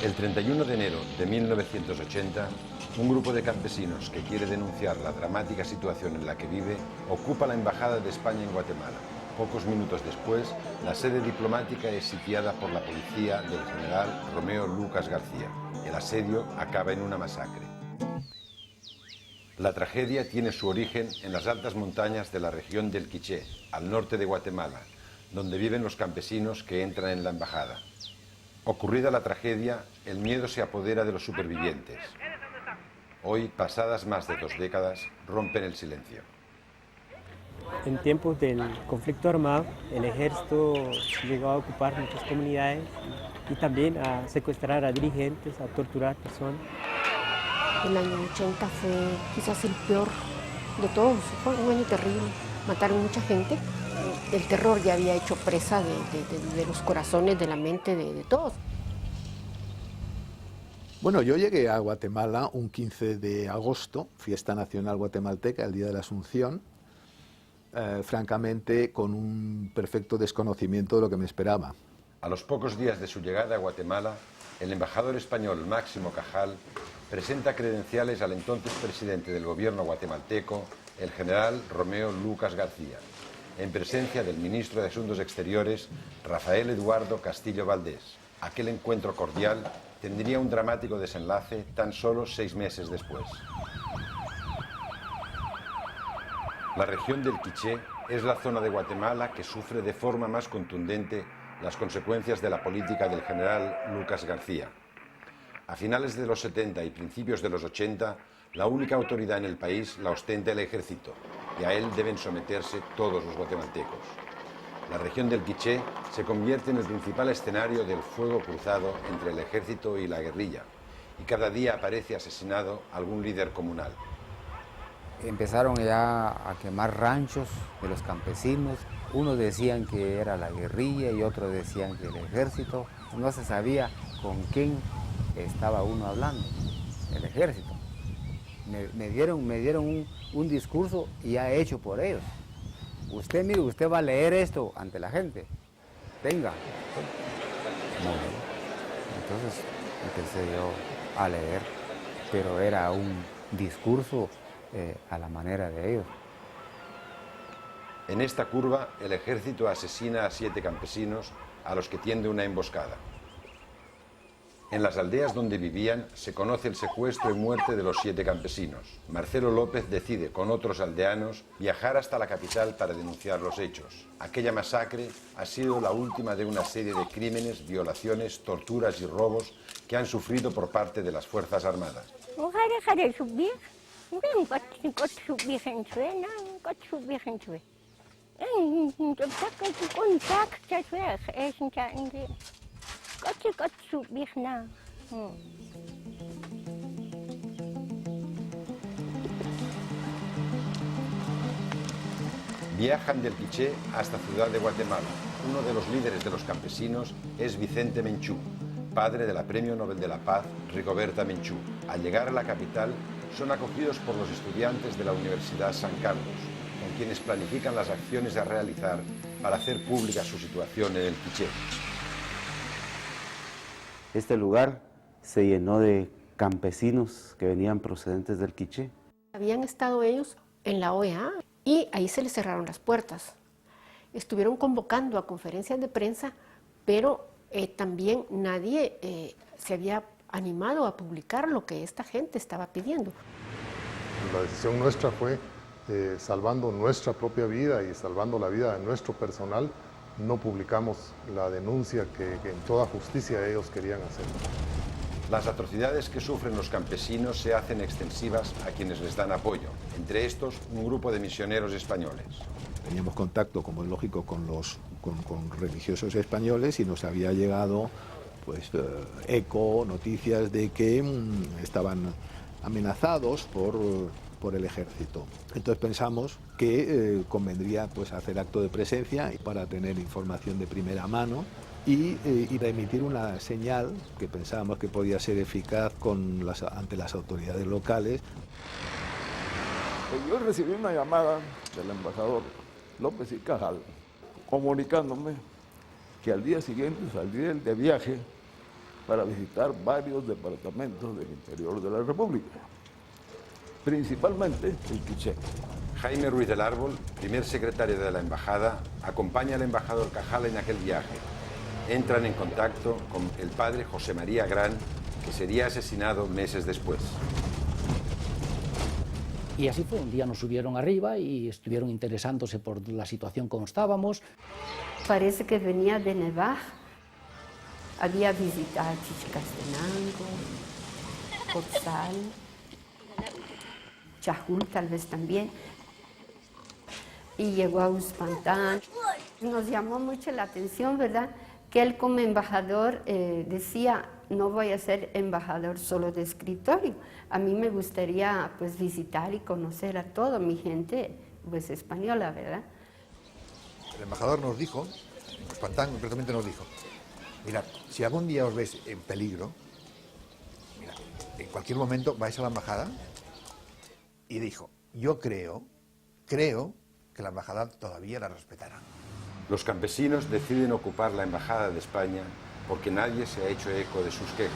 El 31 de enero de 1980, un grupo de campesinos que quiere denunciar la dramática situación en la que vive ocupa la Embajada de España en Guatemala. Pocos minutos después, la sede diplomática es sitiada por la policía del general Romeo Lucas García. El asedio acaba en una masacre. La tragedia tiene su origen en las altas montañas de la región del Quiché, al norte de Guatemala, donde viven los campesinos que entran en la embajada. Ocurrida la tragedia, el miedo se apodera de los supervivientes. Hoy, pasadas más de 2 décadas, rompen el silencio. En tiempos del conflicto armado, el ejército llegó a ocupar muchas comunidades y también a secuestrar a dirigentes, a torturar personas. El año 80 fue quizás el peor de todos, fue un año terrible. Mataron mucha gente. El terror ya había hecho presa de los corazones, de la mente de todos. Bueno, yo llegué a Guatemala un 15 de agosto, fiesta nacional guatemalteca, el Día de la Asunción, francamente con un perfecto desconocimiento de lo que me esperaba. A los pocos días de su llegada a Guatemala, el embajador español Máximo Cajal presenta credenciales al entonces presidente del gobierno guatemalteco, el general Romeo Lucas García, en presencia del ministro de Asuntos Exteriores, Rafael Eduardo Castillo Valdés. Aquel encuentro cordial tendría un dramático desenlace tan solo 6 meses después. La región del Quiché es la zona de Guatemala que sufre de forma más contundente las consecuencias de la política del general Lucas García. A finales de los 70 y principios de los 80, la única autoridad en el país la ostenta el ejército, y a él deben someterse todos los guatemaltecos. La región del Quiché se convierte en el principal escenario del fuego cruzado entre el ejército y la guerrilla, y cada día aparece asesinado algún líder comunal. Empezaron ya a quemar ranchos de los campesinos. Unos decían que era la guerrilla y otros decían que el ejército. No se sabía con quién estaba uno hablando, el ejército. Me dieron un discurso ya hecho por ellos. Usted, mire, usted va a leer esto ante la gente. Venga. Entonces empecé yo a leer, pero era un discurso a la manera de ellos. En esta curva, el ejército asesina a 7 campesinos a los que tiende una emboscada. En las aldeas donde vivían se conoce el secuestro y muerte de los 7 campesinos. Marcelo López decide, con otros aldeanos, viajar hasta la capital para denunciar los hechos. Aquella masacre ha sido la última de una serie de crímenes, violaciones, torturas y robos que han sufrido por parte de las Fuerzas Armadas. Viajan del Quiché hasta Ciudad de Guatemala. Uno de los líderes de los campesinos es Vicente Menchú, padre de la Premio Nobel de la Paz, Rigoberta Menchú. Al llegar a la capital, son acogidos por los estudiantes de la Universidad San Carlos, con quienes planifican las acciones a realizar para hacer pública su situación en el Quiché. Este lugar se llenó de campesinos que venían procedentes del Quiché. Habían estado ellos en la OEA y ahí se les cerraron las puertas. Estuvieron convocando a conferencias de prensa, pero también nadie se había animado a publicar lo que esta gente estaba pidiendo. La decisión nuestra fue, salvando nuestra propia vida y salvando la vida de nuestro personal, no publicamos la denuncia que en toda justicia ellos querían hacer. Las atrocidades que sufren los campesinos se hacen extensivas a quienes les dan apoyo, entre estos un grupo de misioneros españoles. Teníamos contacto, como es lógico, con religiosos españoles y nos había llegado pues, eco, noticias de que estaban amenazados por el ejército. Entonces pensamos que convendría pues, hacer acto de presencia para tener información de primera mano y de emitir una señal que pensábamos que podía ser eficaz ante las autoridades locales. Yo recibí una llamada del embajador López y Cajal comunicándome que al día siguiente saldría de viaje para visitar varios departamentos del interior de la República, principalmente el Quiché. Jaime Ruiz del Árbol, primer secretario de la embajada, acompaña al embajador Cajal en aquel viaje. Entran en contacto con el padre José María Gran, que sería asesinado meses después. Y así fue, un día nos subieron arriba y estuvieron interesándose por la situación como estábamos. Parece que venía de nevar. Había visitado Chichicastenango, Cotzal, Chajul tal vez también. Y llegó a Uspantán. Nos llamó mucho la atención, ¿verdad?, que él como embajador decía, no voy a ser embajador solo de escritorio, a mí me gustaría pues visitar y conocer a toda mi gente pues española, ¿verdad? El embajador nos dijo, en Uspantán concretamente nos dijo, mirad, si algún día os veis en peligro, mirad, en cualquier momento vais a la embajada, y dijo, yo creo que la embajada todavía la respetará. Los campesinos deciden ocupar la embajada de España porque nadie se ha hecho eco de sus quejas.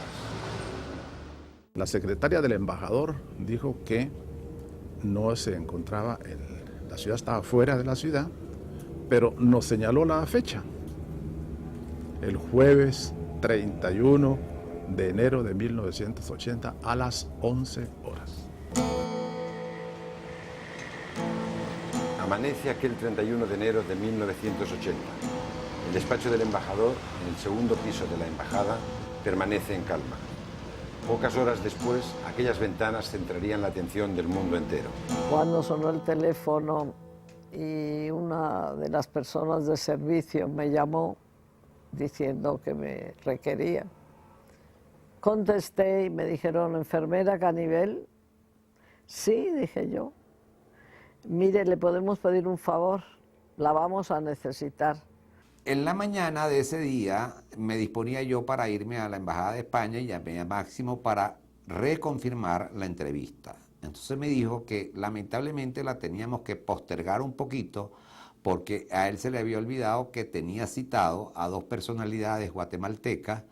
La secretaria del embajador dijo que no se encontraba la ciudad, estaba fuera de la ciudad, pero nos señaló la fecha, el jueves 31 de enero de 1980 a las 11 horas. Amanece aquel 31 de enero de 1980. El despacho del embajador, en el segundo piso de la embajada, permanece en calma. Pocas horas después, aquellas ventanas centrarían la atención del mundo entero. Cuando sonó el teléfono y una de las personas de servicio me llamó diciendo que me requería, contesté y me dijeron, ¿enfermera Canivel? Sí, dije yo. Mire, ¿le podemos pedir un favor? La vamos a necesitar. En la mañana de ese día me disponía yo para irme a la Embajada de España y llamé a Máximo para reconfirmar la entrevista. Entonces me dijo que lamentablemente la teníamos que postergar un poquito porque a él se le había olvidado que tenía citado a dos personalidades guatemaltecas,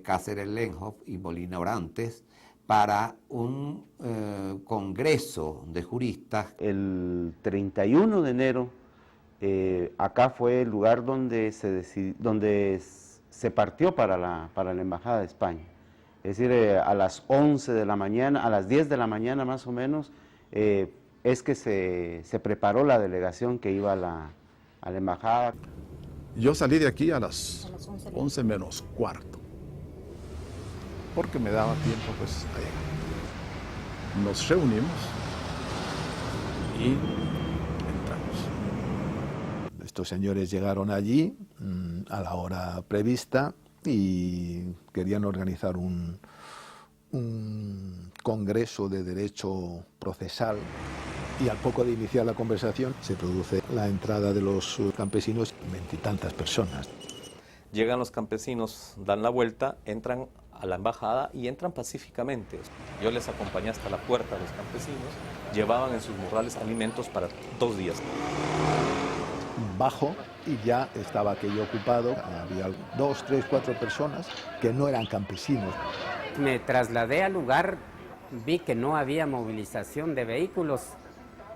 Cáceres Lenhoff y Molina Orantes, para un congreso de juristas. El 31 de enero, acá fue el lugar donde se partió para la Embajada de España. Es decir, a las 11 de la mañana, a las 10 de la mañana más o menos, es que se preparó la delegación que iba a la Embajada. Yo salí de aquí a las 11 menos cuarto, porque me daba tiempo pues a llegar. Nos reunimos y entramos. Estos señores llegaron allí a la hora prevista y querían organizar un congreso de derecho procesal, y al poco de iniciar la conversación se produce la entrada de los campesinos, 20 y tantas personas. Llegan los campesinos, dan la vuelta, entran a la embajada y entran pacíficamente. Yo les acompañé hasta la puerta de los campesinos, llevaban en sus morrales alimentos para 2 días. Bajo y ya estaba aquello ocupado, había 2, 3, 4 personas que no eran campesinos. Me trasladé al lugar, vi que no había movilización de vehículos,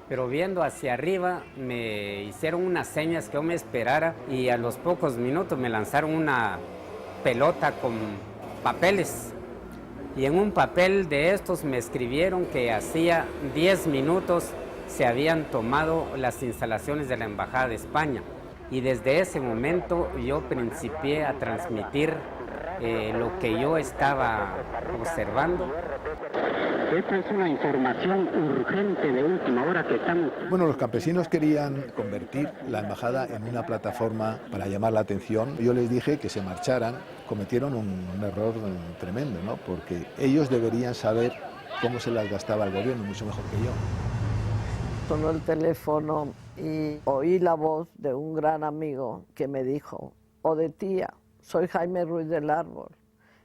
pero viendo hacia arriba me hicieron unas señas que yo me esperara y a los pocos minutos me lanzaron una pelota con papeles. Y en un papel de estos me escribieron que hacía 10 minutos se habían tomado las instalaciones de la Embajada de España. Y desde ese momento yo principié a transmitir lo que yo estaba observando. Esta es una información urgente de última hora que estamos... Bueno, los campesinos querían convertir la embajada en una plataforma para llamar la atención. Yo les dije que se marcharan. Cometieron un error tremendo, ¿no? Porque ellos deberían saber cómo se las gastaba el gobierno, mucho mejor que yo. Sonó el teléfono y oí la voz de un gran amigo que me dijo, o de tía, soy Jaime Ruiz del Árbol.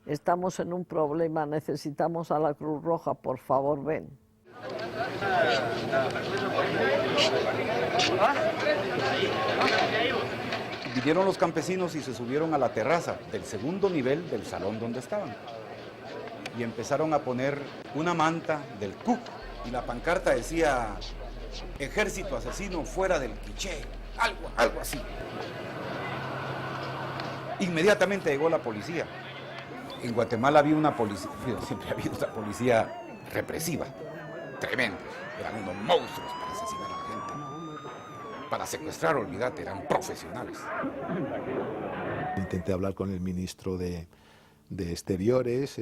Estamos en un problema, necesitamos a la Cruz Roja, por favor, ven. Vinieron los campesinos y se subieron a la terraza del segundo nivel del salón donde estaban. Y empezaron a poner una manta del CUC. Y la pancarta decía, ejército asesino fuera del Quiché, algo así. Inmediatamente llegó la policía. En Guatemala había una policía, siempre ha habido una policía represiva, tremenda. Eran unos monstruos para asesinar a la gente. Para secuestrar, olvídate, eran profesionales. Intenté hablar con el ministro de Exteriores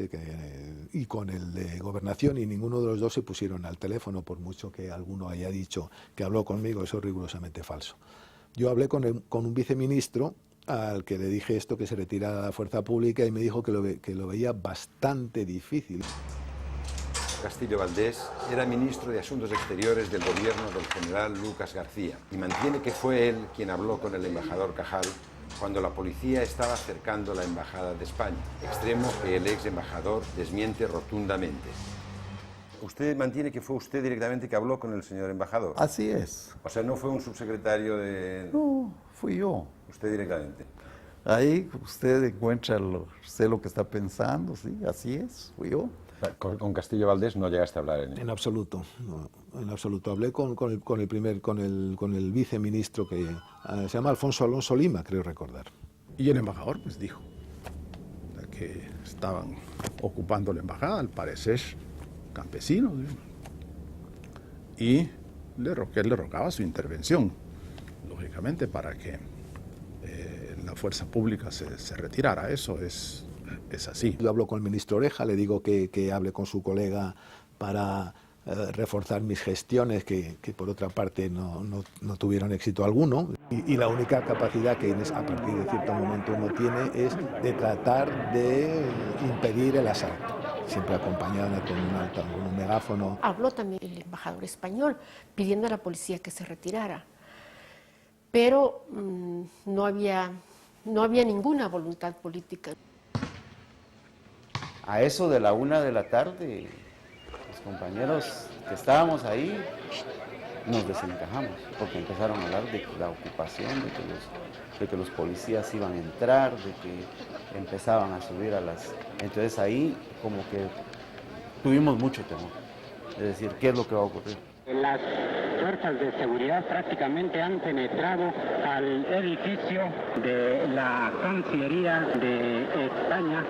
y con el de Gobernación, y ninguno de los dos se pusieron al teléfono, por mucho que alguno haya dicho que habló conmigo. Eso es rigurosamente falso. Yo hablé con un viceministro al que le dije esto, que se retirara la fuerza pública, y me dijo que lo veía bastante difícil. Castillo Valdés era ministro de Asuntos Exteriores del gobierno del general Lucas García y mantiene que fue él quien habló con el embajador Cajal cuando la policía estaba acercando la embajada de España, extremo que el ex embajador desmiente rotundamente. ¿Usted mantiene que fue usted directamente que habló con el señor embajador? Así es. O sea, no fue un subsecretario de... No, fui yo. ¿Usted directamente? Ahí usted encuentra, sé lo que está pensando, sí, así es, fui yo. Con Castillo Valdés no llegaste a hablar en absoluto, no, en absoluto. Hablé con el viceministro, que se llama Alfonso Alonso Lima, creo recordar. Y el embajador pues dijo que estaban ocupando la embajada, al parecer campesinos, y él le rogaba su intervención, lógicamente, para que la fuerza pública se retirara. Eso es así. Yo hablo con el ministro Oreja, le digo que hable con su colega para reforzar mis gestiones, que por otra parte no tuvieron éxito alguno. Y la única capacidad que a partir de cierto momento uno tiene es de tratar de impedir el asalto, siempre acompañada con un megáfono. Habló también el embajador español pidiendo a la policía que se retirara, pero no había ninguna voluntad política. A eso de la 1 de la tarde, los compañeros que estábamos ahí nos desencajamos, porque empezaron a hablar de la ocupación, de que los policías iban a entrar, de que empezaban a subir a las... Entonces ahí como que tuvimos mucho temor, es decir, ¿qué es lo que va a ocurrir? Las fuerzas de seguridad prácticamente han penetrado al edificio de la Cancillería de España.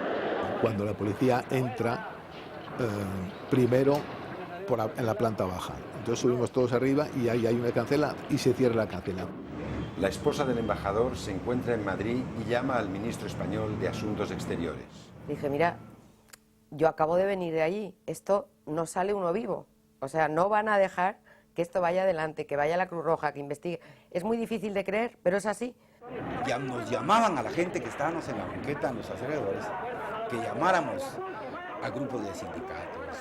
Cuando la policía entra, primero en la planta baja. Entonces subimos todos arriba y ahí hay una cancela y se cierra la cancela. La esposa del embajador se encuentra en Madrid y llama al ministro español de Asuntos Exteriores. Dije, mira, yo acabo de venir de allí, esto no sale uno vivo. O sea, no van a dejar que esto vaya adelante, que vaya la Cruz Roja, que investigue. Es muy difícil de creer, pero es así. Ya nos llamaban a la gente que estábamos en la banqueta, en los alrededores, que llamáramos a grupos de sindicatos,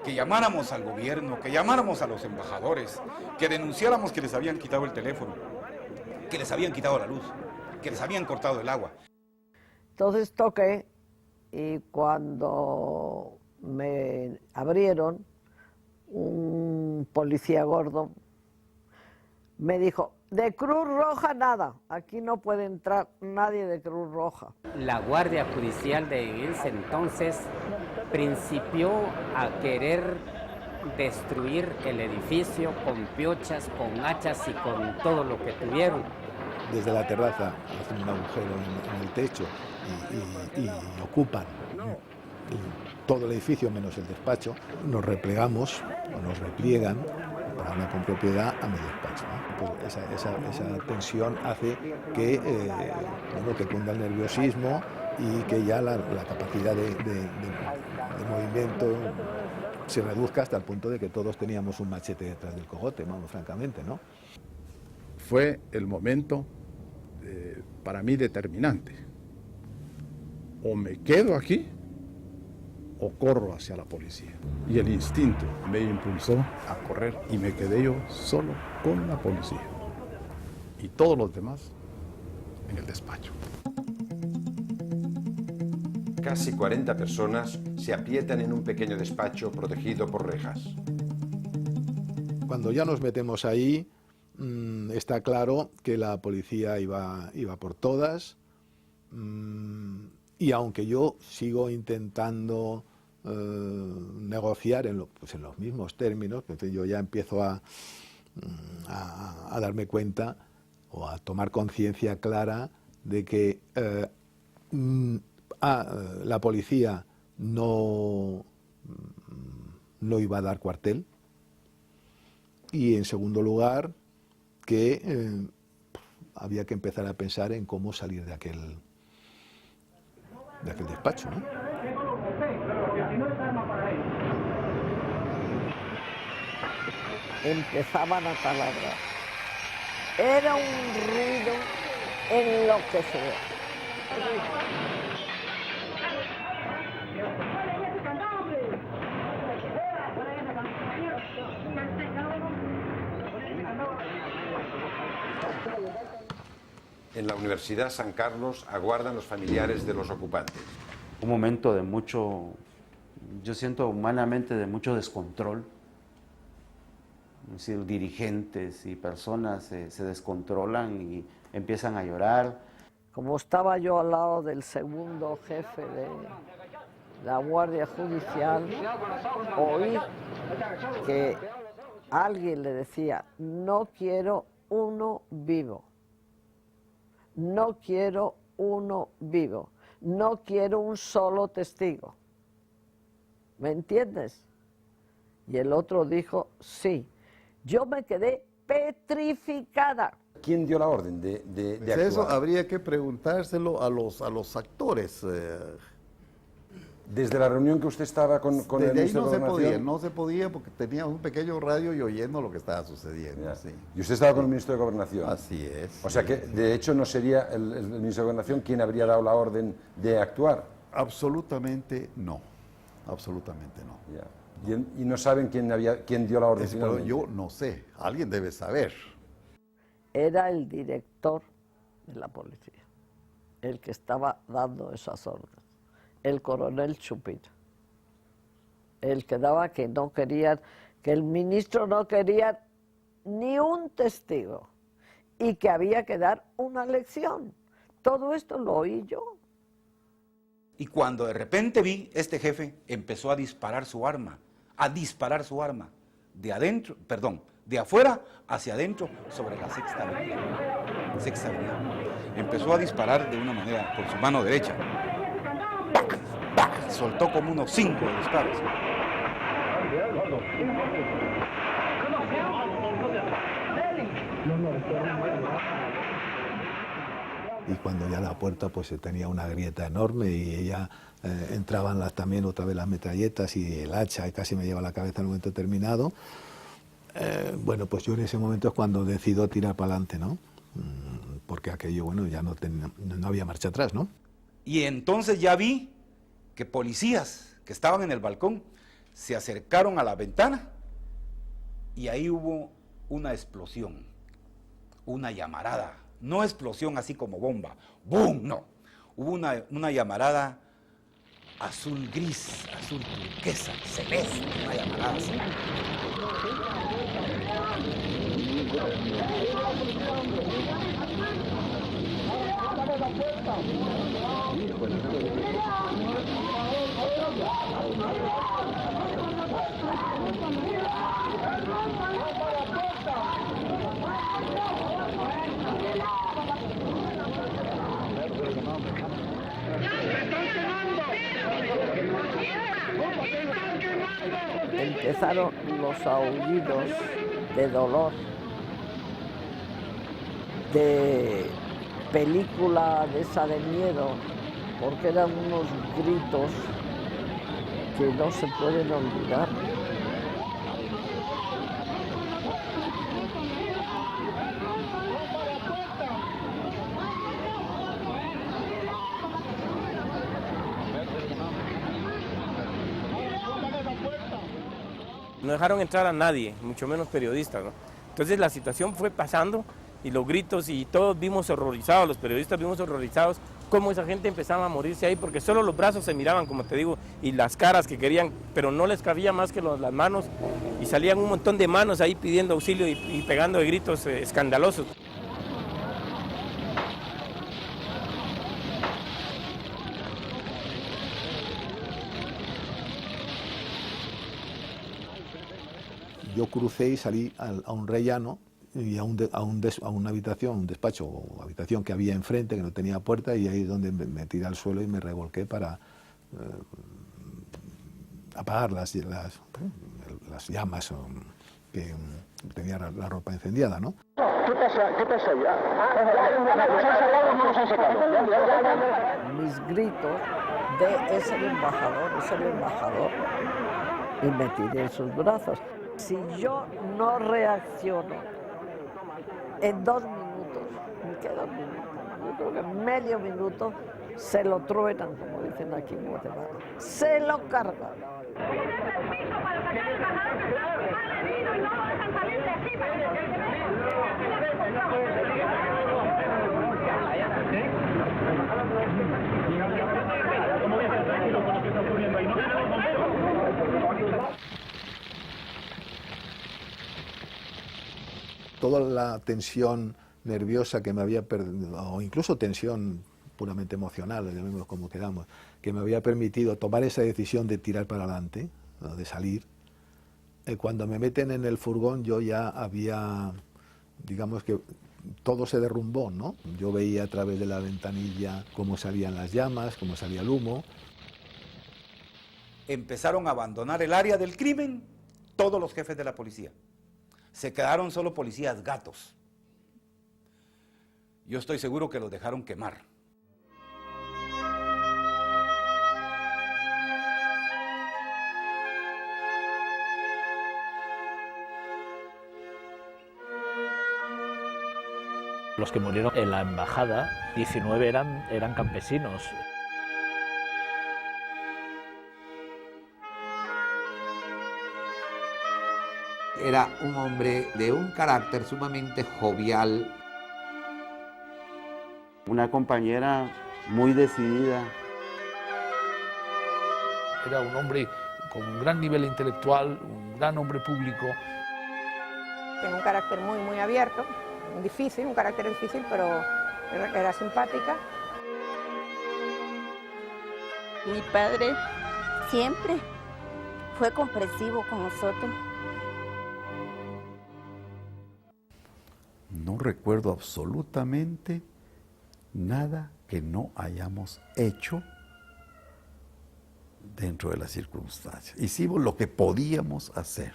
que llamáramos al gobierno, que llamáramos a los embajadores, que denunciáramos que les habían quitado el teléfono, que les habían quitado la luz, que les habían cortado el agua. Entonces toqué y cuando me abrieron, un policía gordo me dijo, de Cruz Roja nada, aquí no puede entrar nadie de Cruz Roja. La Guardia Judicial de ese entonces principió a querer destruir el edificio con piochas, con hachas y con todo lo que tuvieron. Desde la terraza hacen un agujero en el techo y ocupan todo el edificio menos el despacho. Nos replegamos, o nos repliegan, para hablar con propiedad, a mi despacho, ¿no? Pues esa tensión hace que cunda el nerviosismo y que ya la capacidad de movimiento se reduzca hasta el punto de que todos teníamos un machete detrás del cogote, vamos, francamente, ¿no? Fue el momento para mí determinante. O me quedo aquí o corro hacia la policía. Y el instinto me impulsó a correr y me quedé yo solo con la policía. Y todos los demás en el despacho. Casi 40 personas se aprietan en un pequeño despacho protegido por rejas. Cuando ya nos metemos ahí, está claro que la policía iba por todas, y aunque yo sigo intentando negociar en los mismos términos, entonces yo ya empiezo a darme cuenta o a tomar conciencia clara de que la policía no iba a dar cuartel, y en segundo lugar que había que empezar a pensar en cómo salir de aquel despacho, ¿no? Empezaban a taladrar. Era un ruido enloquecedor. En la Universidad San Carlos aguardan los familiares de los ocupantes. Un momento de mucho, yo siento humanamente, de mucho descontrol. Es decir, dirigentes y personas se descontrolan y empiezan a llorar. Como estaba yo al lado del segundo jefe de la Guardia Judicial, oí que alguien le decía: no quiero uno vivo, no quiero uno vivo, no quiero un solo testigo. ¿Me entiendes? Y el otro dijo: sí. Yo me quedé petrificada. ¿Quién dio la orden de actuar? Eso habría que preguntárselo a los actores. Desde la reunión que usted estaba con el ministro de Gobernación. No se podía porque tenía un pequeño radio y oyendo lo que estaba sucediendo. Sí. ¿Y usted estaba con el ministro de Gobernación? Así es. O sea que, de hecho, no sería el ministro de Gobernación quien habría dado la orden de actuar. Absolutamente no. Absolutamente no. Ya. ¿Y no saben quién dio la orden finalmente? Yo no sé. Alguien debe saber. Era el director de la policía el que estaba dando esas órdenes, el coronel Chupina, el que daba que no querían, que el ministro no quería ni un testigo y que había que dar una lección. Todo esto lo oí yo. Y cuando de repente vi, este jefe empezó a disparar su arma, de afuera hacia adentro sobre la Sexta Avenida. Empezó a disparar de una manera con su mano derecha. ¡Pac! ¡Pac! Soltó como unos 5 disparos. Y cuando ya la puerta pues tenía una grieta enorme y ya entraban también otra vez las metralletas y el hacha, y casi me lleva la cabeza en un momento determinado. Bueno, pues yo en ese momento es cuando decido tirar para adelante, ¿no? Porque aquello, bueno, ya no había marcha atrás, ¿no? Y entonces ya vi que policías que estaban en el balcón se acercaron a la ventana y ahí hubo una explosión, una llamarada. No explosión así como bomba, ¡boom! No, hubo una llamarada azul gris, azul turquesa, celeste, una llamarada así. Empezaron los aullidos de dolor, de película de esa de miedo, porque eran unos gritos que no se pueden olvidar. No dejaron entrar a nadie, mucho menos periodistas, ¿no? Entonces la situación fue pasando y los gritos y todos vimos horrorizados, los periodistas vimos horrorizados cómo esa gente empezaba a morirse ahí, porque solo los brazos se miraban, como te digo, y las caras que querían, pero no les cabía más que las manos, y salían un montón de manos ahí pidiendo auxilio y pegando de gritos escandalosos. Yo crucé y salí a un rellano y a una habitación, un despacho o habitación que había enfrente, que no tenía puerta, y ahí es donde me tiré al suelo y me revolqué para apagar las llamas, que tenía la ropa incendiada, ¿no? ¿Qué pasa ya? Mis gritos de es el embajador, y me tiré en sus brazos. Si yo no reacciono en 2 minutos, me quedo un minuto, yo creo que medio minuto, se lo truenan, como dicen aquí en Guatemala, se lo cargan. Toda la tensión nerviosa que me había perdido, o incluso tensión puramente emocional, llamémoslo como queramos, que me había permitido tomar esa decisión de tirar para adelante, ¿no?, de salir. Cuando me meten en el furgón yo ya había, digamos que todo se derrumbó, ¿no? Yo veía a través de la ventanilla cómo salían las llamas, cómo salía el humo. Empezaron a abandonar el área del crimen todos los jefes de la policía. Se quedaron solo policías gatos. Yo estoy seguro que los dejaron quemar. Los que murieron en la embajada, 19 eran campesinos. Era un hombre de un carácter sumamente jovial. Una compañera muy decidida. Era un hombre con un gran nivel intelectual, un gran hombre público. Tenía un carácter muy abierto, difícil, un carácter difícil, pero era simpática. Mi padre siempre fue comprensivo con nosotros. No recuerdo absolutamente nada que no hayamos hecho dentro de las circunstancias. Hicimos lo que podíamos hacer.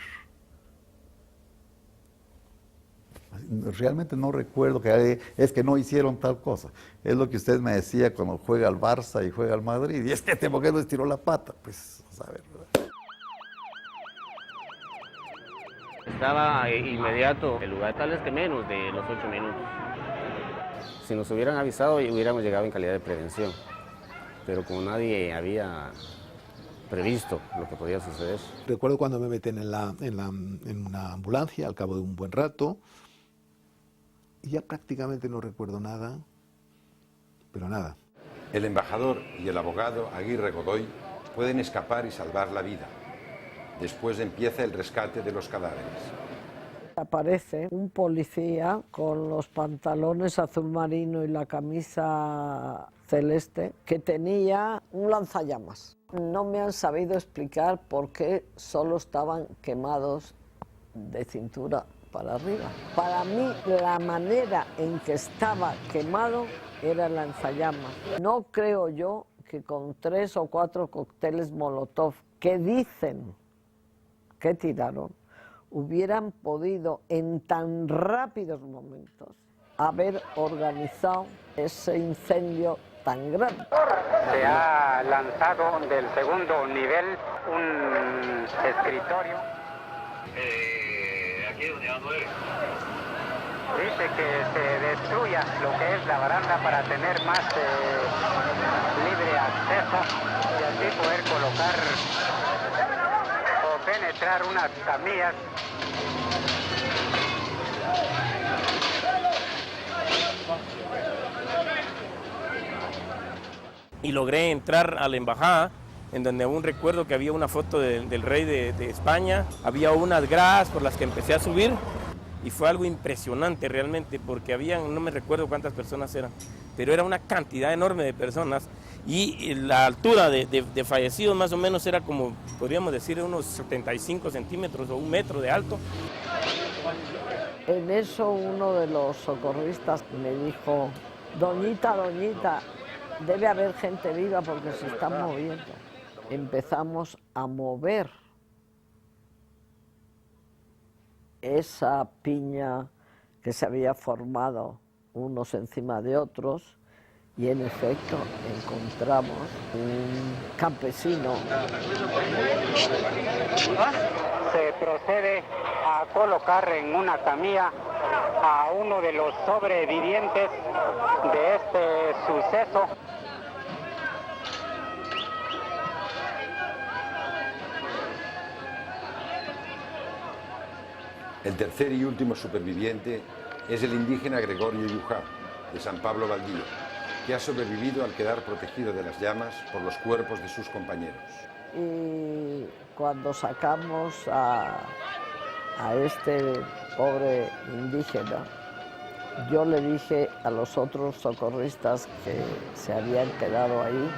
Realmente no recuerdo que es que no hicieron tal cosa. Es lo que usted me decía cuando juega al Barça y juega al Madrid. Y es que este boquero estiró la pata. Pues, a ver, ¿verdad? Estaba inmediato, el lugar tal vez que menos de los 8 minutos. Si nos hubieran avisado, hubiéramos llegado en calidad de prevención. Pero como nadie había previsto lo que podía suceder. Recuerdo cuando me meten en una ambulancia, al cabo de un buen rato, y ya prácticamente no recuerdo nada, pero nada. El embajador y el abogado Aguirre Godoy pueden escapar y salvar la vida. Después empieza el rescate de los cadáveres. Aparece un policía con los pantalones azul marino y la camisa celeste que tenía un lanzallamas. No me han sabido explicar por qué solo estaban quemados de cintura para arriba. Para mí la manera en que estaba quemado era el lanzallamas. No creo yo que con 3 o 4 cócteles Molotov que dicen que tiraron, hubieran podido en tan rápidos momentos haber organizado ese incendio tan grande. Se ha lanzado del segundo nivel un escritorio. Aquí donde ando dice que se destruya lo que es la baranda para tener más libre acceso y así poder colocar o penetrar unas camillas. y logré entrar a la embajada, en donde aún recuerdo que había una foto del rey de España, había unas gradas por las que empecé a subir, y fue algo impresionante realmente, porque habían, no me recuerdo cuántas personas eran, pero era una cantidad enorme de personas, y la altura de fallecidos más o menos era como, podríamos decir, unos 75 centímetros o 1 metro de alto. En eso uno de los socorristas me dijo, doñita, doñita, debe haber gente viva porque se están moviendo. Empezamos a mover esa piña que se había formado unos encima de otros y en efecto encontramos un campesino. Se procede a colocar en una camilla a uno de los sobrevivientes de este suceso. El tercer y último superviviente es el indígena Gregorio Yujá, de San Pablo Baldío, que ha sobrevivido al quedar protegido de las llamas por los cuerpos de sus compañeros. Y cuando sacamos a este pobre indígena, yo le dije a los otros socorristas que se habían quedado ahí,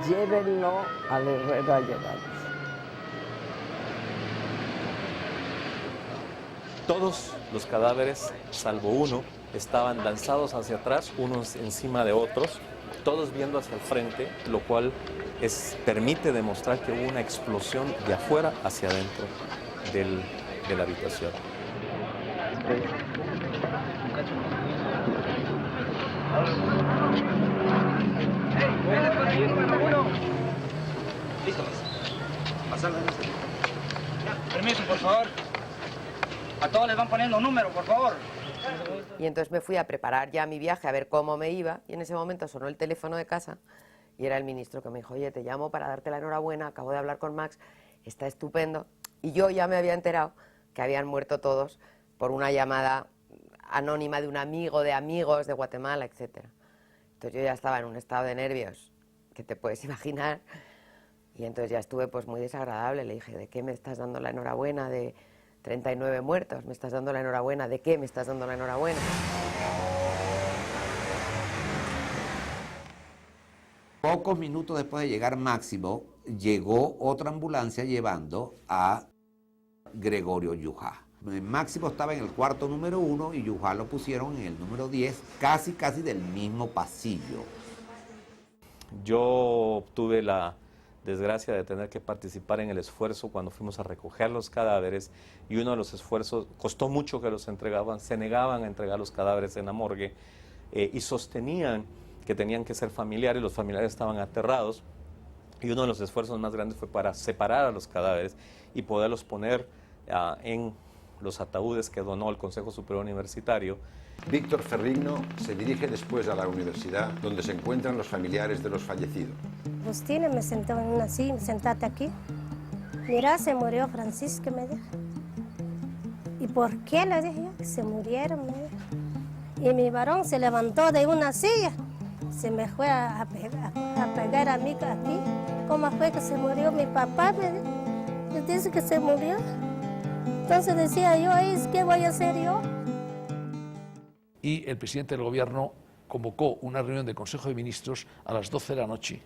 llévenlo al Herrera Llegados. Todos los cadáveres, salvo uno, estaban lanzados hacia atrás, unos encima de otros, todos viendo hacia el frente, lo cual permite demostrar que hubo una explosión de afuera hacia adentro de la habitación. Listos. Pasarla. Permiso, por favor. A todos les van poniendo un número, por favor. Y entonces me fui a preparar ya mi viaje, a ver cómo me iba, y en ese momento sonó el teléfono de casa y era el ministro que me dijo, oye, te llamo para darte la enhorabuena, acabo de hablar con Max, está estupendo. Y yo ya me había enterado que habían muerto todos por una llamada anónima de un amigo, de amigos de Guatemala, etc. Entonces yo ya estaba en un estado de nervios que te puedes imaginar, y entonces ya estuve pues muy desagradable. Le dije, ¿de qué me estás dando la enhorabuena? De 39 muertos, ¿me estás dando la enhorabuena? ¿De qué me estás dando la enhorabuena? Pocos minutos después de llegar Máximo, llegó otra ambulancia llevando a Gregorio Yujá. Máximo estaba en el cuarto número 1 y Yujá lo pusieron en el número 10, casi del mismo pasillo. Yo tuve la desgracia de tener que participar en el esfuerzo cuando fuimos a recoger los cadáveres, y uno de los esfuerzos, costó mucho que los entregaban, se negaban a entregar los cadáveres en la morgue y sostenían que tenían que ser familiares, los familiares estaban aterrados, y uno de los esfuerzos más grandes fue para separar a los cadáveres y poderlos poner en los ataúdes que donó el Consejo Superior Universitario. Víctor Ferrigno se dirige después a la universidad donde se encuentran los familiares de los fallecidos. Agustina me sentó en una silla, sentate aquí. Mira, se murió Francisco, me dijo. ¿Y por qué? Le dije yo, que se murieron, me dijo. Y mi varón se levantó de una silla, se me fue a pegar a mí aquí. ¿Cómo fue que se murió mi papá? Me dijo. Él dice que se murió. Entonces decía yo, ¿qué voy a hacer yo? Y el presidente del gobierno convocó una reunión de Consejo de Ministros a las 12 de la noche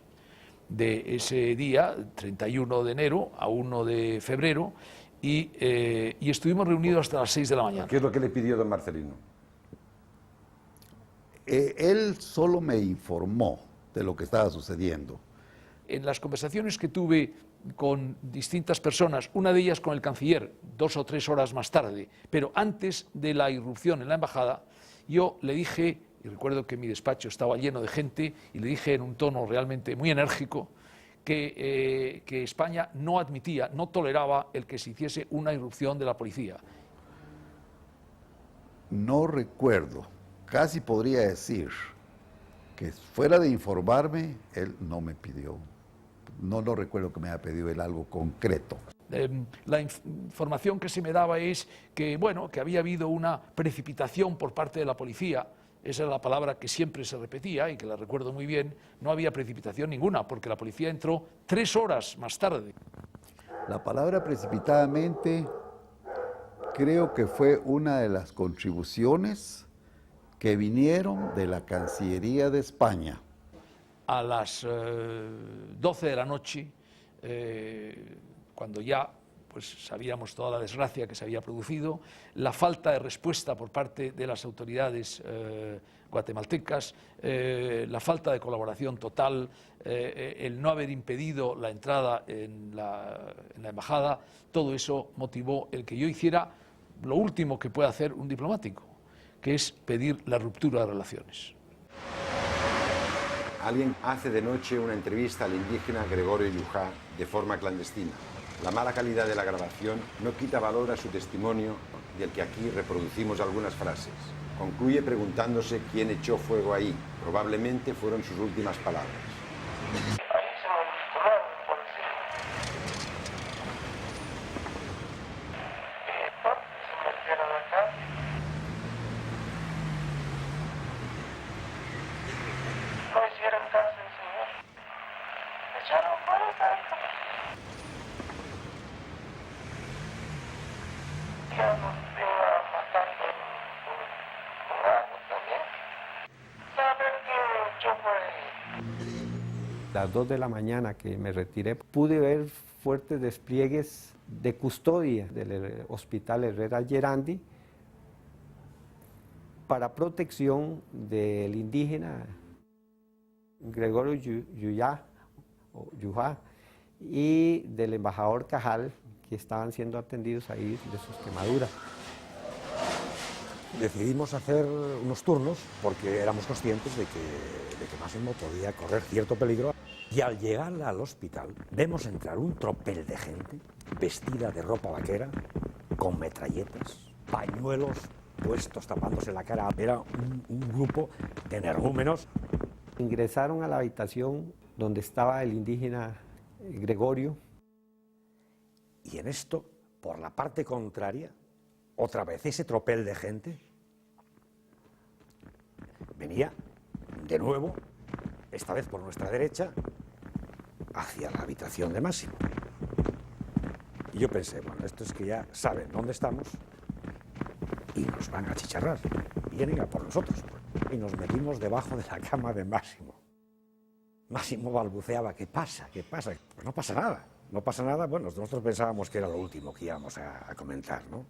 de ese día, 31 de enero a 1 de febrero, y estuvimos reunidos hasta las 6 de la mañana. ¿Qué es lo que le pidió don Marcelino? Él solo me informó de lo que estaba sucediendo. En las conversaciones que tuve con distintas personas, una de ellas con el canciller 2 o 3 horas más tarde, pero antes de la irrupción en la embajada, yo le dije, y recuerdo que mi despacho estaba lleno de gente, y le dije en un tono realmente muy enérgico que España no admitía, no toleraba el que se hiciese una irrupción de la policía. No recuerdo, casi podría decir que fuera de informarme, él no me pidió. No recuerdo que me haya pedido él algo concreto. La información que se me daba es que, bueno, que había habido una precipitación por parte de la policía esa es la palabra que siempre se repetía y que la recuerdo muy bien, no había precipitación ninguna, porque la policía entró 3 horas más tarde. La palabra precipitadamente creo que fue una de las contribuciones que vinieron de la Cancillería de España. A las 12 de la noche, cuando ya pues sabíamos toda la desgracia que se había producido, la falta de respuesta por parte de las autoridades guatemaltecas, la falta de colaboración total, el no haber impedido la entrada en la embajada, todo eso motivó el que yo hiciera lo último que puede hacer un diplomático, que es pedir la ruptura de relaciones. Alguien hace de noche una entrevista al indígena Gregorio Yujá de forma clandestina. La mala calidad de la grabación no quita valor a su testimonio, del que aquí reproducimos algunas frases. Concluye preguntándose quién echó fuego ahí. Probablemente fueron sus últimas palabras. A las 2 de la mañana que me retiré, pude ver fuertes despliegues de custodia del Hospital Herrera Gerandi para protección del indígena Gregorio Yujá y del embajador Cajal, que estaban siendo atendidos ahí de sus quemaduras. Decidimos hacer unos turnos porque éramos conscientes de que Máximo podía correr cierto peligro. Y al llegar al hospital vemos entrar un tropel de gente vestida de ropa vaquera, con metralletas, pañuelos puestos tapándose la cara. Era un grupo de energúmenos. Ingresaron a la habitación donde estaba el indígena Gregorio. Y en esto, por la parte contraria, otra vez ese tropel de gente venía de nuevo, esta vez por nuestra derecha, hacia la habitación de Máximo. Y yo pensé, bueno, esto es que ya saben dónde estamos y nos van a achicharrar, vienen a por nosotros. Y nos metimos debajo de la cama de Máximo. Máximo balbuceaba, ¿qué pasa? ¿Qué pasa? Pues no pasa nada, no pasa nada. Bueno, nosotros pensábamos que era lo último que íbamos a comentar, ¿no?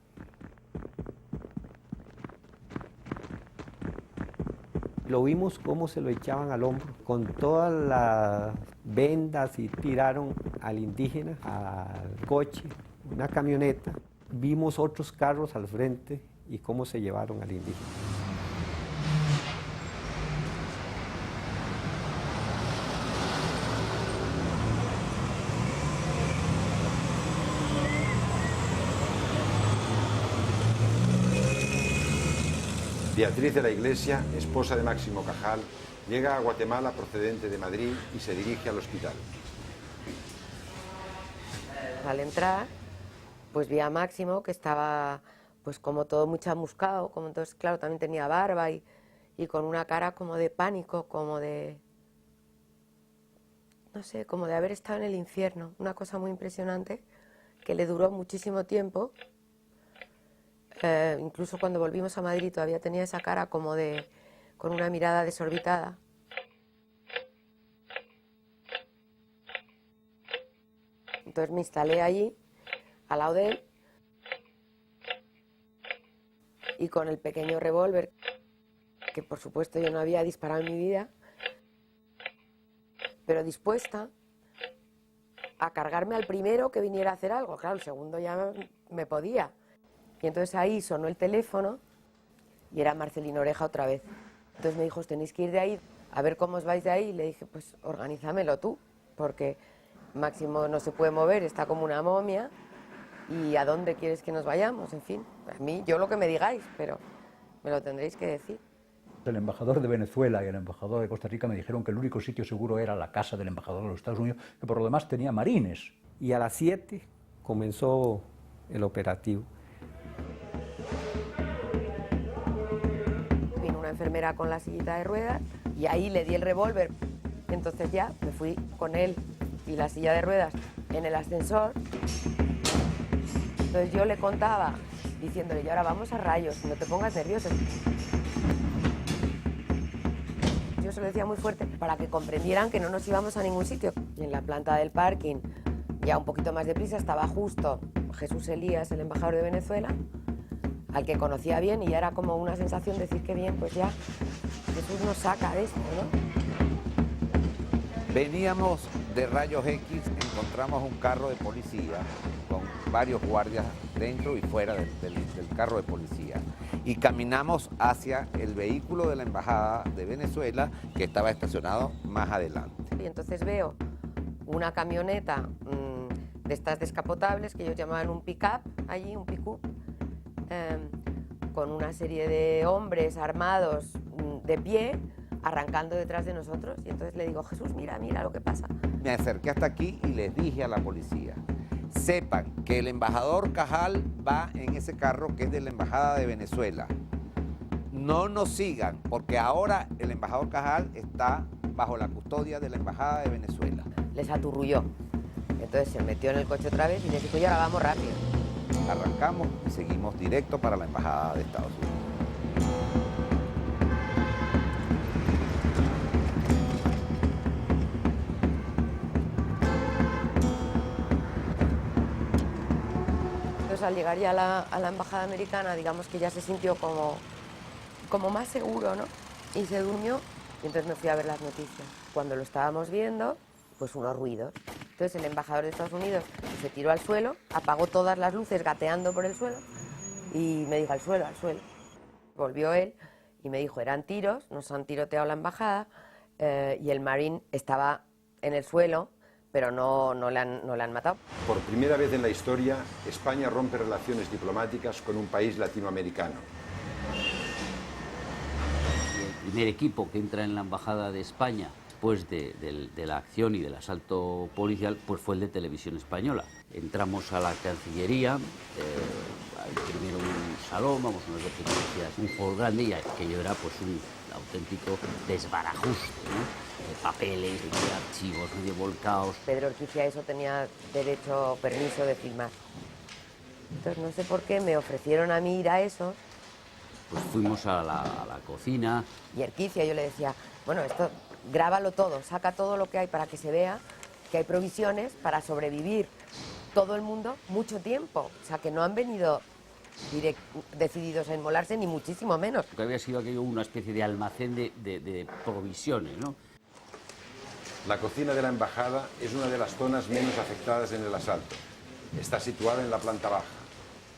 Lo vimos cómo se lo echaban al hombro, con todas las vendas, y tiraron al indígena al coche, una camioneta. Vimos otros carros al frente y cómo se llevaron al indígena. Beatriz de la Iglesia, esposa de Máximo Cajal, llega a Guatemala procedente de Madrid y se dirige al hospital. Al entrar, pues vi a Máximo, que estaba pues como todo muy chamuscado, como entonces, claro, también tenía barba y con una cara como de pánico, como de, no sé, como de haber estado en el infierno. Una cosa muy impresionante que le duró muchísimo tiempo. Incluso cuando volvimos a Madrid todavía tenía esa cara como de, con una mirada desorbitada. Entonces me instalé allí, al lado de él, y con el pequeño revólver, que por supuesto yo no había disparado en mi vida, pero dispuesta a cargarme al primero que viniera a hacer algo. Claro, el segundo ya me podía. Y entonces ahí sonó el teléfono y era Marcelino Oreja otra vez. Entonces me dijo, os tenéis que ir de ahí, a ver cómo os vais de ahí. Y le dije, pues organízamelo tú, porque Máximo no se puede mover, está como una momia. ¿Y a dónde quieres que nos vayamos? En fin, a mí, yo lo que me digáis, pero me lo tendréis que decir. El embajador de Venezuela y el embajador de Costa Rica me dijeron que el único sitio seguro era la casa del embajador de los Estados Unidos, que por lo demás tenía marines. Y a las 7 comenzó el operativo. enfermera con la sillita de ruedas y ahí le di el revólver. Entonces ya me fui con él y la silla de ruedas en el ascensor. Entonces yo le contaba, diciéndole, y ahora vamos a Rayos, no te pongas nervioso. Yo se lo decía muy fuerte para que comprendieran que no nos íbamos a ningún sitio. Y en la planta del parking, ya un poquito más deprisa, estaba justo Jesús Elías, el embajador de Venezuela, al que conocía bien, y ya era como una sensación de decir que bien, pues ya Jesús nos saca de esto, ¿no? Veníamos de Rayos X, encontramos un carro de policía con varios guardias dentro y fuera del carro de policía. Y caminamos hacia el vehículo de la Embajada de Venezuela que estaba estacionado más adelante. Y entonces veo una camioneta de estas descapotables que ellos llamaban un pick-up, allí un pick-up, con una serie de hombres armados de pie, arrancando detrás de nosotros. Y entonces le digo, Jesús, mira, mira lo que pasa. Me acerqué hasta aquí y les dije a la policía, sepan que el embajador Cajal va en ese carro que es de la Embajada de Venezuela. No nos sigan, porque ahora el embajador Cajal está bajo la custodia de la Embajada de Venezuela. Les aturrulló. Entonces se metió en el coche otra vez y les dijo, y ahora vamos rápido. Arrancamos y seguimos directo para la Embajada de Estados Unidos. Al llegar ya a la embajada americana, digamos que ya se sintió como más seguro, ¿no? Y se durmió, y entonces me fui a ver las noticias. Cuando lo estábamos viendo, pues unos ruidos. Entonces el embajador de Estados Unidos se tiró al suelo, apagó todas las luces gateando por el suelo y me dijo, al suelo, al suelo. Volvió él y me dijo, eran tiros, nos han tiroteado la embajada, y el Marine estaba en el suelo, pero no le han matado. Por primera vez en la historia, España rompe relaciones diplomáticas con un país latinoamericano. El primer equipo que entra en la Embajada de España después de la acción y del asalto policial, pues fue el de Televisión Española. Entramos a la Cancillería, primero un salón, vamos, unas dependencias, un hall grande, y aquello era pues un auténtico desbarajuste, ¿no? De papeles, de archivos medio volcados. Pedro Urquicia eso tenía derecho, permiso de filmar. Entonces no sé por qué me ofrecieron a mí ir a eso. Pues fuimos a la cocina. Y Urquicia, yo le decía, bueno, esto grábalo todo, saca todo lo que hay para que se vea que hay provisiones para sobrevivir todo el mundo mucho tiempo. O sea, que no han venido decididos a inmolarse, ni muchísimo menos. Que había sido aquello una especie de almacén de provisiones, ¿no? La cocina de la embajada es una de las zonas menos afectadas en el asalto. Está situada en la planta baja.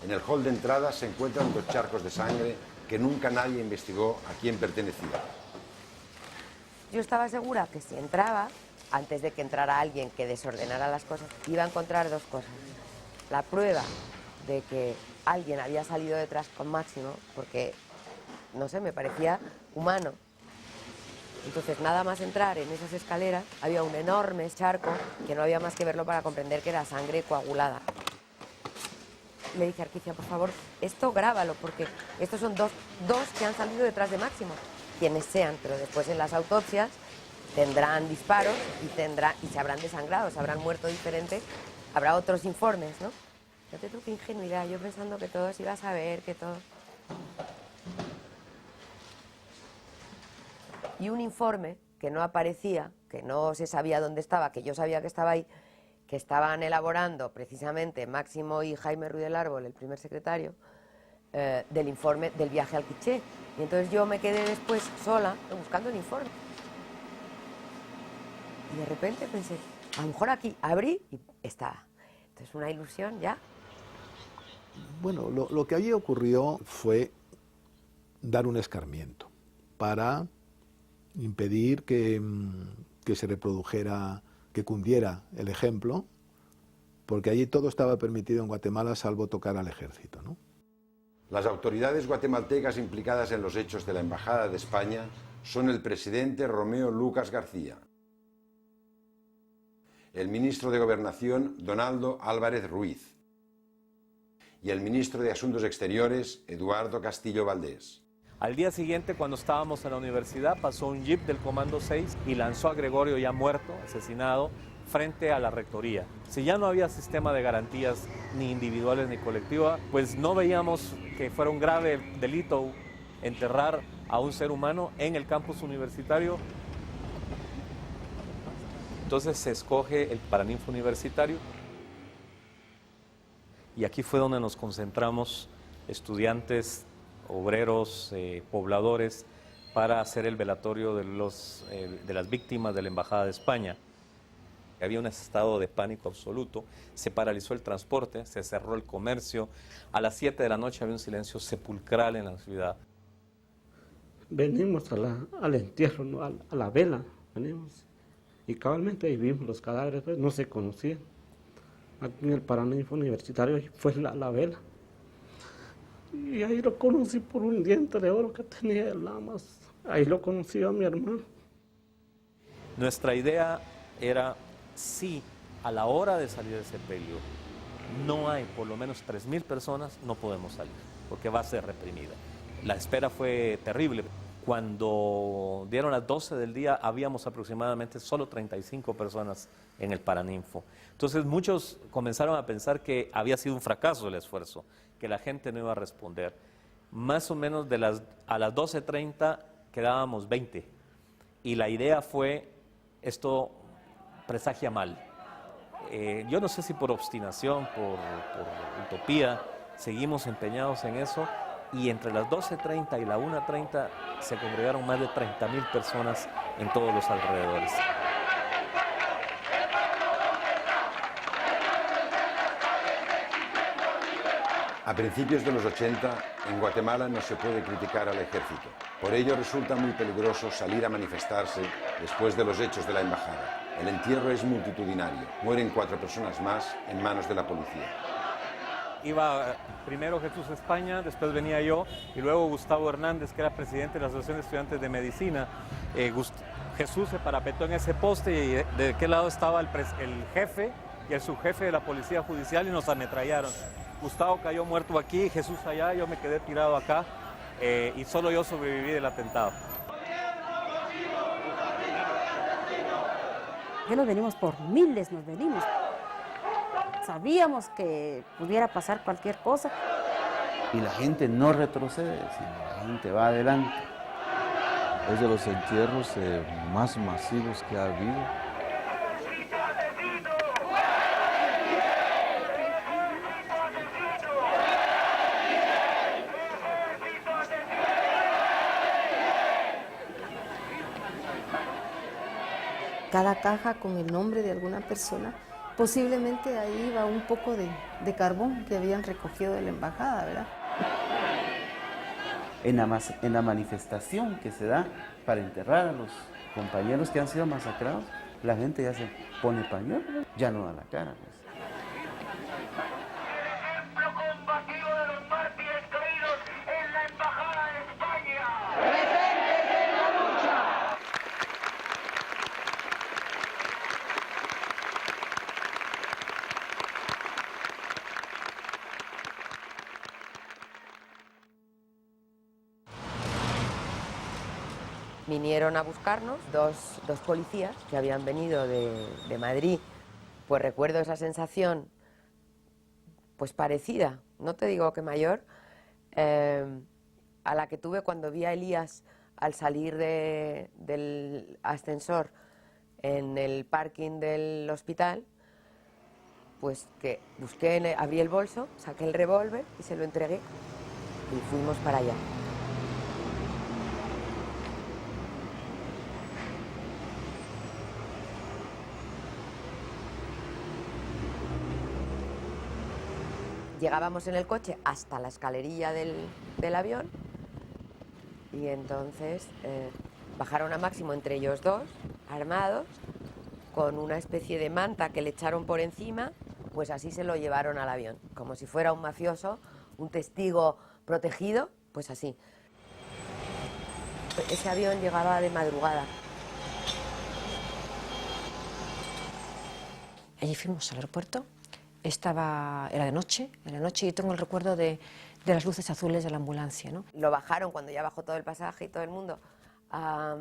En el hall de entrada se encuentran 2 charcos de sangre que nunca nadie investigó a quién pertenecían. Yo estaba segura que si entraba, antes de que entrara alguien que desordenara las cosas, iba a encontrar 2 cosas. La prueba de que alguien había salido detrás con Máximo, porque, no sé, me parecía humano. Entonces, nada más entrar en esas escaleras, había un enorme charco que no había más que verlo para comprender que era sangre coagulada. Le dije a Urquicia, por favor, esto grábalo, porque estos son dos que han salido detrás de Máximo, quienes sean, pero después en las autopsias tendrán disparos y se habrán desangrado, se habrán muerto diferente, habrá otros informes, ¿no? Fíjate tú qué ingenuidad, yo pensando que todos iba a saber, que todo... Y un informe que no aparecía, que no se sabía dónde estaba, que yo sabía que estaba ahí, que estaban elaborando precisamente Máximo y Jaime Ruiz del Árbol, el primer secretario, del informe del viaje al Quiché. Y entonces yo me quedé después sola buscando el informe. Y de repente pensé, a lo mejor aquí, abrí y estaba. Entonces una ilusión ya. Bueno, lo que allí ocurrió fue dar un escarmiento para impedir que se reprodujera, que cundiera el ejemplo, porque allí todo estaba permitido en Guatemala salvo tocar al ejército, ¿no? Las autoridades guatemaltecas implicadas en los hechos de la Embajada de España son el presidente Romeo Lucas García, el ministro de Gobernación Donaldo Álvarez Ruiz y el ministro de Asuntos Exteriores Eduardo Castillo Valdés. Al día siguiente, cuando estábamos en la universidad, pasó un jeep del Comando 6 y lanzó a Gregorio ya muerto, asesinado, frente a la rectoría. Si ya no había sistema de garantías ni individuales ni colectivas, pues no veíamos que fuera un grave delito enterrar a un ser humano en el campus universitario. Entonces se escoge el Paraninfo Universitario y aquí fue donde nos concentramos estudiantes, obreros, pobladores, para hacer el velatorio de las víctimas de la Embajada de España. Había un estado de pánico absoluto, se paralizó el transporte, se cerró el comercio. A las 7 de la noche había un silencio sepulcral en la ciudad. Venimos al entierro, ¿no? a la vela, venimos. Y cabalmente ahí vimos los cadáveres, pues, no se conocían. Aquí en el Paraninfo Universitario fue la vela. Y ahí lo conocí por un diente de oro que tenía el Lamas. Ahí lo conocí a mi hermano. Nuestra idea era, si a la hora de salir del sepelio no hay por lo menos 3.000 personas, no podemos salir, porque va a ser reprimida. La espera fue terrible. Cuando dieron las 12 del día, habíamos aproximadamente solo 35 personas en el Paraninfo. Entonces muchos comenzaron a pensar que había sido un fracaso el esfuerzo, que la gente no iba a responder. Más o menos a las 12:30 quedábamos 20. Y la idea fue, esto presagia mal. Yo no sé si por obstinación, por utopía, seguimos empeñados en eso. Y entre las 12:30 y la 1:30 se congregaron más de 30.000 personas en todos los alrededores. A principios de los 80, en Guatemala no se puede criticar al ejército. Por ello resulta muy peligroso salir a manifestarse después de los hechos de la embajada. El entierro es multitudinario. Mueren 4 personas más en manos de la policía. Iba primero Jesús España, después venía yo, y luego Gustavo Hernández, que era presidente de la Asociación de Estudiantes de Medicina. Jesús se parapetó en ese poste y de qué lado estaba el jefe y el subjefe de la Policía Judicial y nos ametrallaron. Gustavo cayó muerto aquí, Jesús allá, yo me quedé tirado acá y solo yo sobreviví del atentado. Ya nos venimos por miles, nos venimos. Sabíamos que pudiera pasar cualquier cosa. Y la gente no retrocede, sino la gente va adelante. Es de los entierros más masivos que ha habido. Cada caja con el nombre de alguna persona. Posiblemente ahí iba un poco de carbón que habían recogido de la embajada, ¿verdad? En la manifestación que se da para enterrar a los compañeros que han sido masacrados, la gente ya se pone pañuelo, ya no da la cara, pues. Vinieron a buscarnos dos policías que habían venido de Madrid. Pues recuerdo esa sensación, pues parecida, no te digo que mayor, a la que tuve cuando vi a Elías al salir del ascensor en el parking del hospital. Pues que busqué, abrí el bolso, saqué el revólver y se lo entregué y fuimos para allá. Llegábamos en el coche hasta la escalerilla del avión y entonces bajaron a Máximo entre ellos dos, armados, con una especie de manta que le echaron por encima, pues así se lo llevaron al avión, como si fuera un mafioso, un testigo protegido, pues así. Ese avión llegaba de madrugada. Allí fuimos al aeropuerto. Era de noche, y tengo el recuerdo de de las luces azules de la ambulancia, ¿no? Lo bajaron cuando ya bajó todo el pasaje y todo el mundo a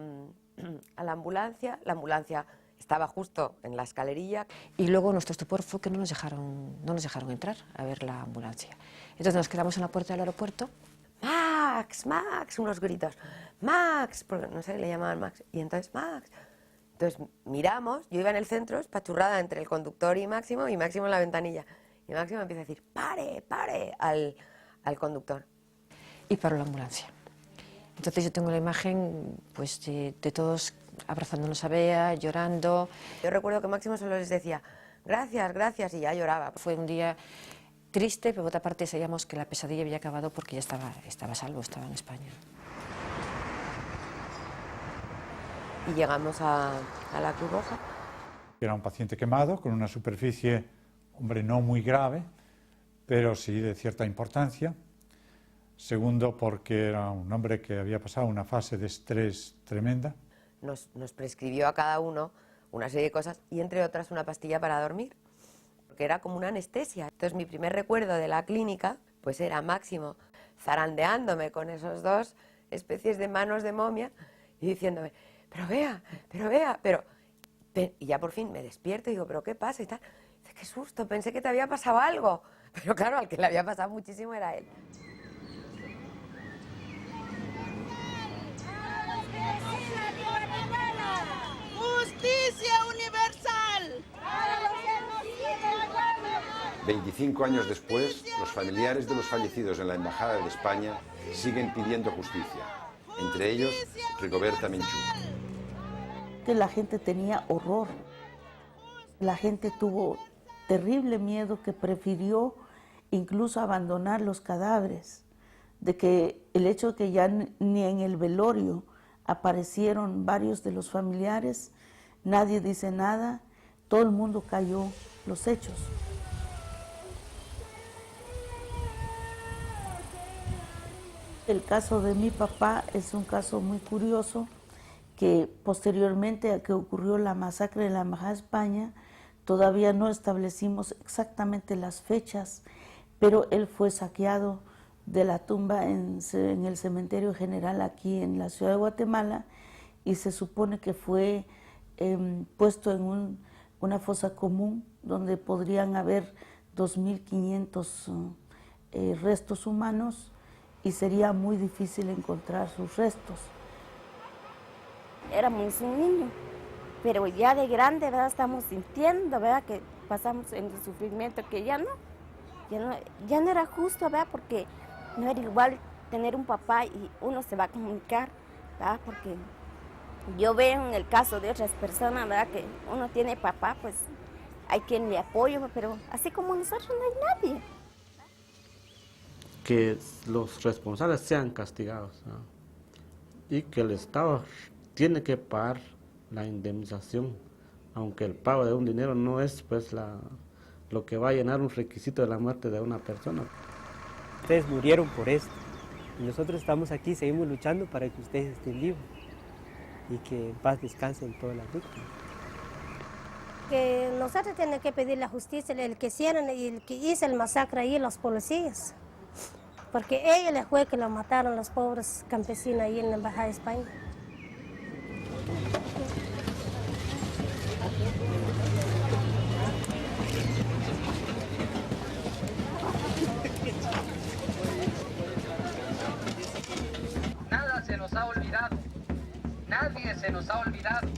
la ambulancia. La ambulancia estaba justo en la escalerilla. Y luego nuestro estupor fue que no nos dejaron entrar a ver la ambulancia. Entonces nos quedamos en la puerta del aeropuerto. ¡Max! ¡Max! Unos gritos. ¡Max! Porque no sé, le llamaban Max. Y entonces, ¡Max! Entonces miramos, yo iba en el centro, espachurrada entre el conductor y Máximo en la ventanilla. Y Máximo empieza a decir, ¡pare, pare! al conductor. Y paró la ambulancia. Entonces yo tengo la imagen pues, de todos abrazándonos a Bea, llorando. Yo recuerdo que Máximo solo les decía, gracias, gracias, y ya lloraba. Fue un día triste, pero por otra parte sabíamos que la pesadilla había acabado porque ya estaba a salvo, estaba en España. Y llegamos a la Cruz Roja. Era un paciente quemado con una superficie, hombre, no muy grave, pero sí de cierta importancia. Segundo, porque era un hombre que había pasado una fase de estrés tremenda. Nos prescribió a cada uno una serie de cosas y entre otras una pastilla para dormir, porque era como una anestesia. Entonces mi primer recuerdo de la clínica pues era Máximo zarandeándome con esos dos especies de manos de momia y diciéndome, pero vea, y ya por fin me despierto y digo, pero ¿qué pasa? Y tal. Dice, qué susto, pensé que te había pasado algo. Pero claro, al que le había pasado muchísimo era él. ¡Justicia universal! 25 años después, los familiares de los fallecidos en la Embajada de España siguen pidiendo justicia, entre ellos Rigoberta Menchú. Que la gente tenía horror, la gente tuvo terrible miedo que prefirió incluso abandonar los cadáveres, de que el hecho de que ya ni en el velorio aparecieron varios de los familiares, nadie dice nada, todo el mundo cayó los hechos. El caso de mi papá es un caso muy curioso, que posteriormente a que ocurrió la masacre de la Embajada de España, todavía no establecimos exactamente las fechas, pero él fue saqueado de la tumba en el cementerio general aquí en la ciudad de Guatemala y se supone que fue puesto en una fosa común donde podrían haber 2.500 restos humanos y sería muy difícil encontrar sus restos. Éramos un niño, pero ya de grande, ¿verdad? Estamos sintiendo, ¿verdad? Que pasamos en el sufrimiento, que ya no era justo, ¿verdad? Porque no era igual tener un papá y uno se va a comunicar, ¿verdad? Porque yo veo en el caso de otras personas, ¿verdad? Que uno tiene papá, pues hay quien le apoya, pero así como nosotros no hay nadie. Que los responsables sean castigados, ¿no? Y que el Estado tiene que pagar la indemnización, aunque el pago de un dinero no es pues lo que va a llenar un requisito de la muerte de una persona. Ustedes murieron por esto y nosotros estamos aquí, seguimos luchando para que ustedes estén vivos y que en paz descansen todas las víctimas. Que nosotros tenemos que pedir la justicia, el que hicieron y el que hizo el masacre ahí, los policías, porque ellos les fue que lo mataron los pobres campesinos ahí en la Embajada de España. Nada se nos ha olvidado, nadie se nos ha olvidado.